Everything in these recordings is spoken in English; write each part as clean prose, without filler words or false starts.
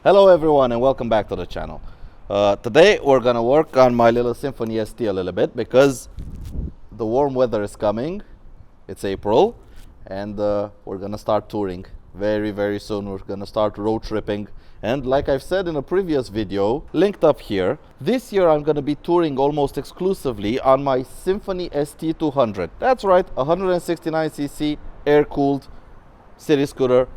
Hello everyone and welcome back to the channel. Today we're gonna work on my little Symphony ST a little bit because the warm weather is coming. It's April and we're gonna start touring very soon. We're gonna start road tripping, and like I've said in a previous video linked up here, this year I'm gonna be touring almost exclusively on my Symphony ST200. That's right, 169cc air-cooled city scooter.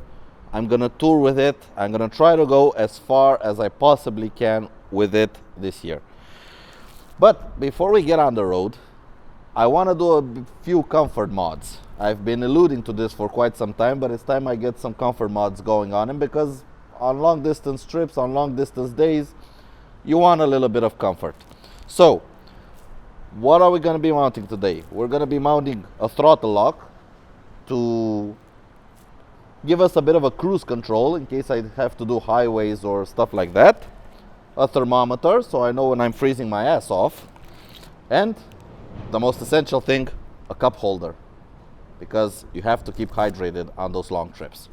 I'm gonna tour with it. I'm gonna try to go as far as I possibly can with it this year. But before we get on the road, I want to do a few comfort mods. I've been alluding to this for quite some time, but it's time I get some comfort mods going on, and because on long distance trips, on long distance days, you want a little bit of comfort. So what are we going to be mounting today? We're going to be mounting a throttle lock to give us a bit of a cruise control in case I have to do highways or stuff like that. A thermometer, so I know when I'm freezing my ass off. And the most essential thing, a cup holder, because you have to keep hydrated on those long trips.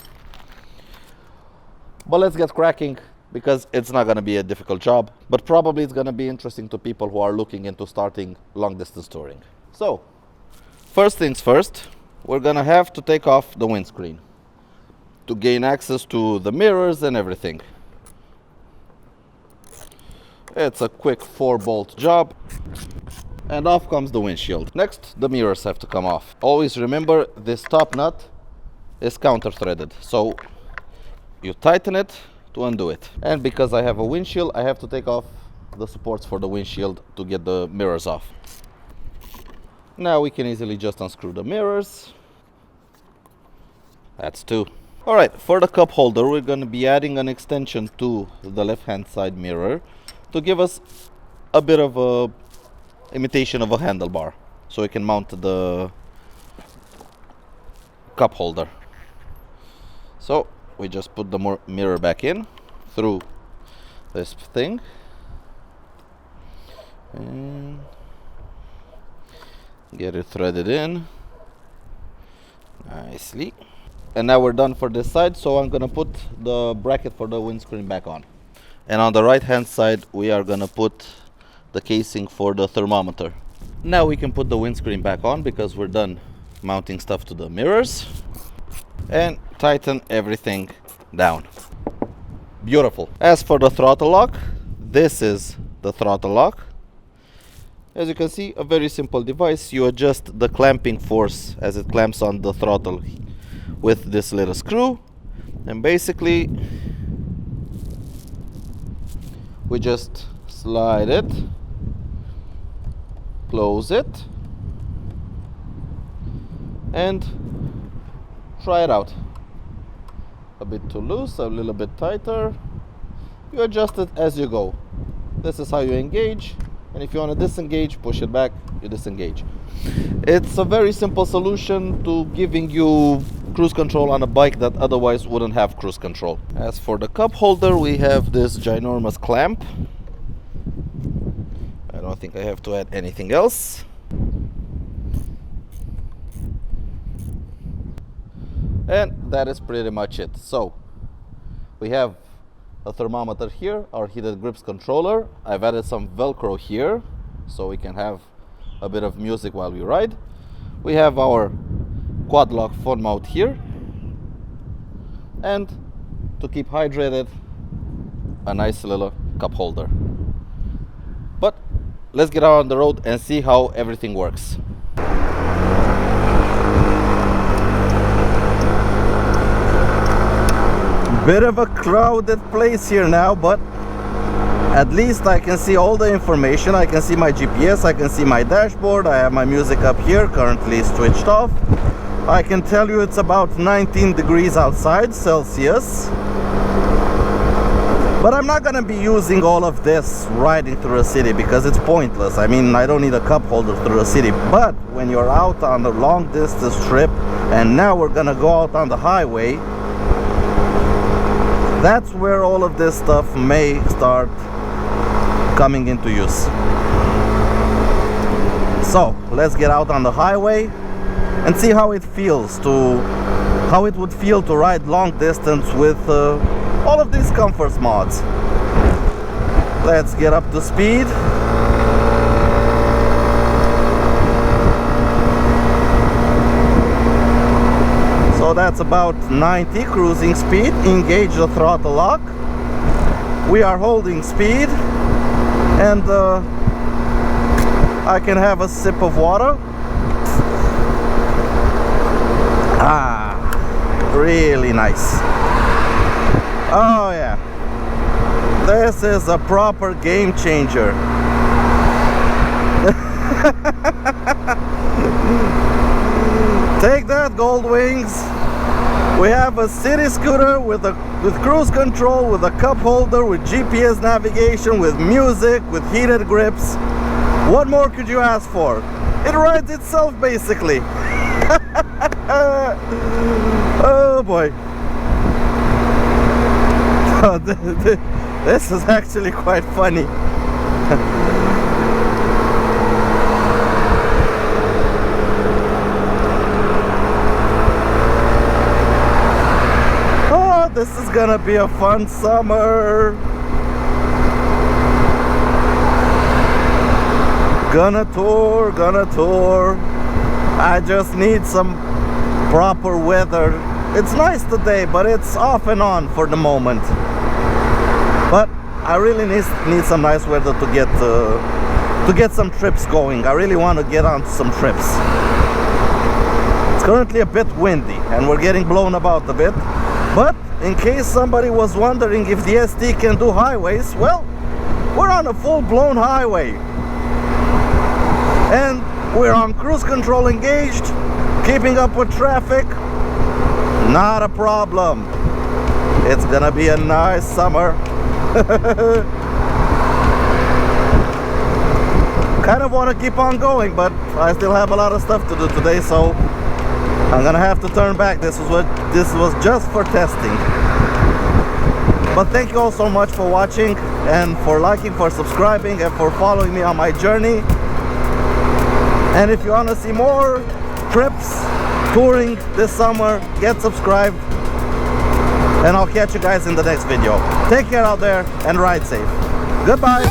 But let's get cracking, because it's not going to be a difficult job, but probably it's going to be interesting to people who are looking into starting long distance touring. So first things first, we're going to have to take off the windscreen to gain access to the mirrors and everything. It's a quick 4-bolt job, and off comes the windshield. Next, the mirrors have to come off. Always remember, this top nut is counter threaded, so you tighten it to undo it. And because I have a windshield, I have to take off the supports for the windshield to get the mirrors off. Now we can easily just unscrew the mirrors. That's two. Alright, for the cup holder, we're going to be adding an extension to the left-hand side mirror to give us a bit of a imitation of a handlebar, so we can mount the cup holder. So we just put the mirror back in through this thing and get it threaded in nicely. And now we're done for this side, so I'm gonna put the bracket for the windscreen back on. And on the right hand side we are gonna put the casing for the thermometer. Now we can put the windscreen back on because we're done mounting stuff to the mirrors, and tighten everything down. Beautiful. As for the throttle lock, this is the throttle lock. As you can see, a very simple device. You adjust the clamping force as it clamps on the throttle with this little screw, and basically we just slide it, close it, and try it out. A bit too loose, a little bit tighter. You adjust it as you go. This is how you engage, and if you want to disengage, push it back, you disengage. It's a very simple solution to giving you cruise control on a bike that otherwise wouldn't have cruise control. As for the cup holder, we have this ginormous clamp. I don't think I have to add anything else. And that is pretty much it. So we have a thermometer here, our heated grips controller. I've added some Velcro here so we can have a bit of music while we ride. We have our quad lock phone mount here, and to keep hydrated, a nice little cup holder. But let's get out on the road and see how everything works. Bit of a crowded place here now, but at least I can see all the information. I can see my GPS, I can see my dashboard, I have my music up here, currently switched off. I can tell you it's about 19 degrees outside Celsius. But I'm not gonna be using all of this riding through a city because it's pointless. I mean, I don't need a cup holder through a city. But when you're out on a long distance trip, and now we're gonna go out on the highway, that's where all of this stuff may start coming into use. So let's get out on the highway and see how it feels to, how it would feel to ride long distance with a all of these comfort mods. Let's get up to speed. So that's about 90 cruising speed. Engage the throttle lock. We are holding speed, and I can have a sip of water. Really nice. Oh yeah, this is a proper game changer. Take that, Gold Wings. We have a city scooter with cruise control, with a cup holder, with GPS navigation, with music, with heated grips. What more could you ask for? It rides itself basically. Oh boy. This is actually quite funny. Oh, this is gonna be a fun summer. Gonna tour. I just need some proper weather. It's nice today, but it's off and on for the moment. But I really need some nice weather to get some trips going. I really want to get on some trips. It's currently a bit windy and we're getting blown about a bit. But in case somebody was wondering if the ST can do highways, well, we're on a full-blown highway. And we're on cruise control engaged, keeping up with traffic. Not a problem. It's gonna be a nice summer. Kind of want to keep on going, but I still have a lot of stuff to do today, so I'm gonna have to turn back. This was just for testing. But thank you all so much for watching, and for liking, for subscribing, and for following me on my journey. And if you want to see more trips, touring this summer, get subscribed, and I'll catch you guys in the next video. Take care out there and ride safe. Goodbye.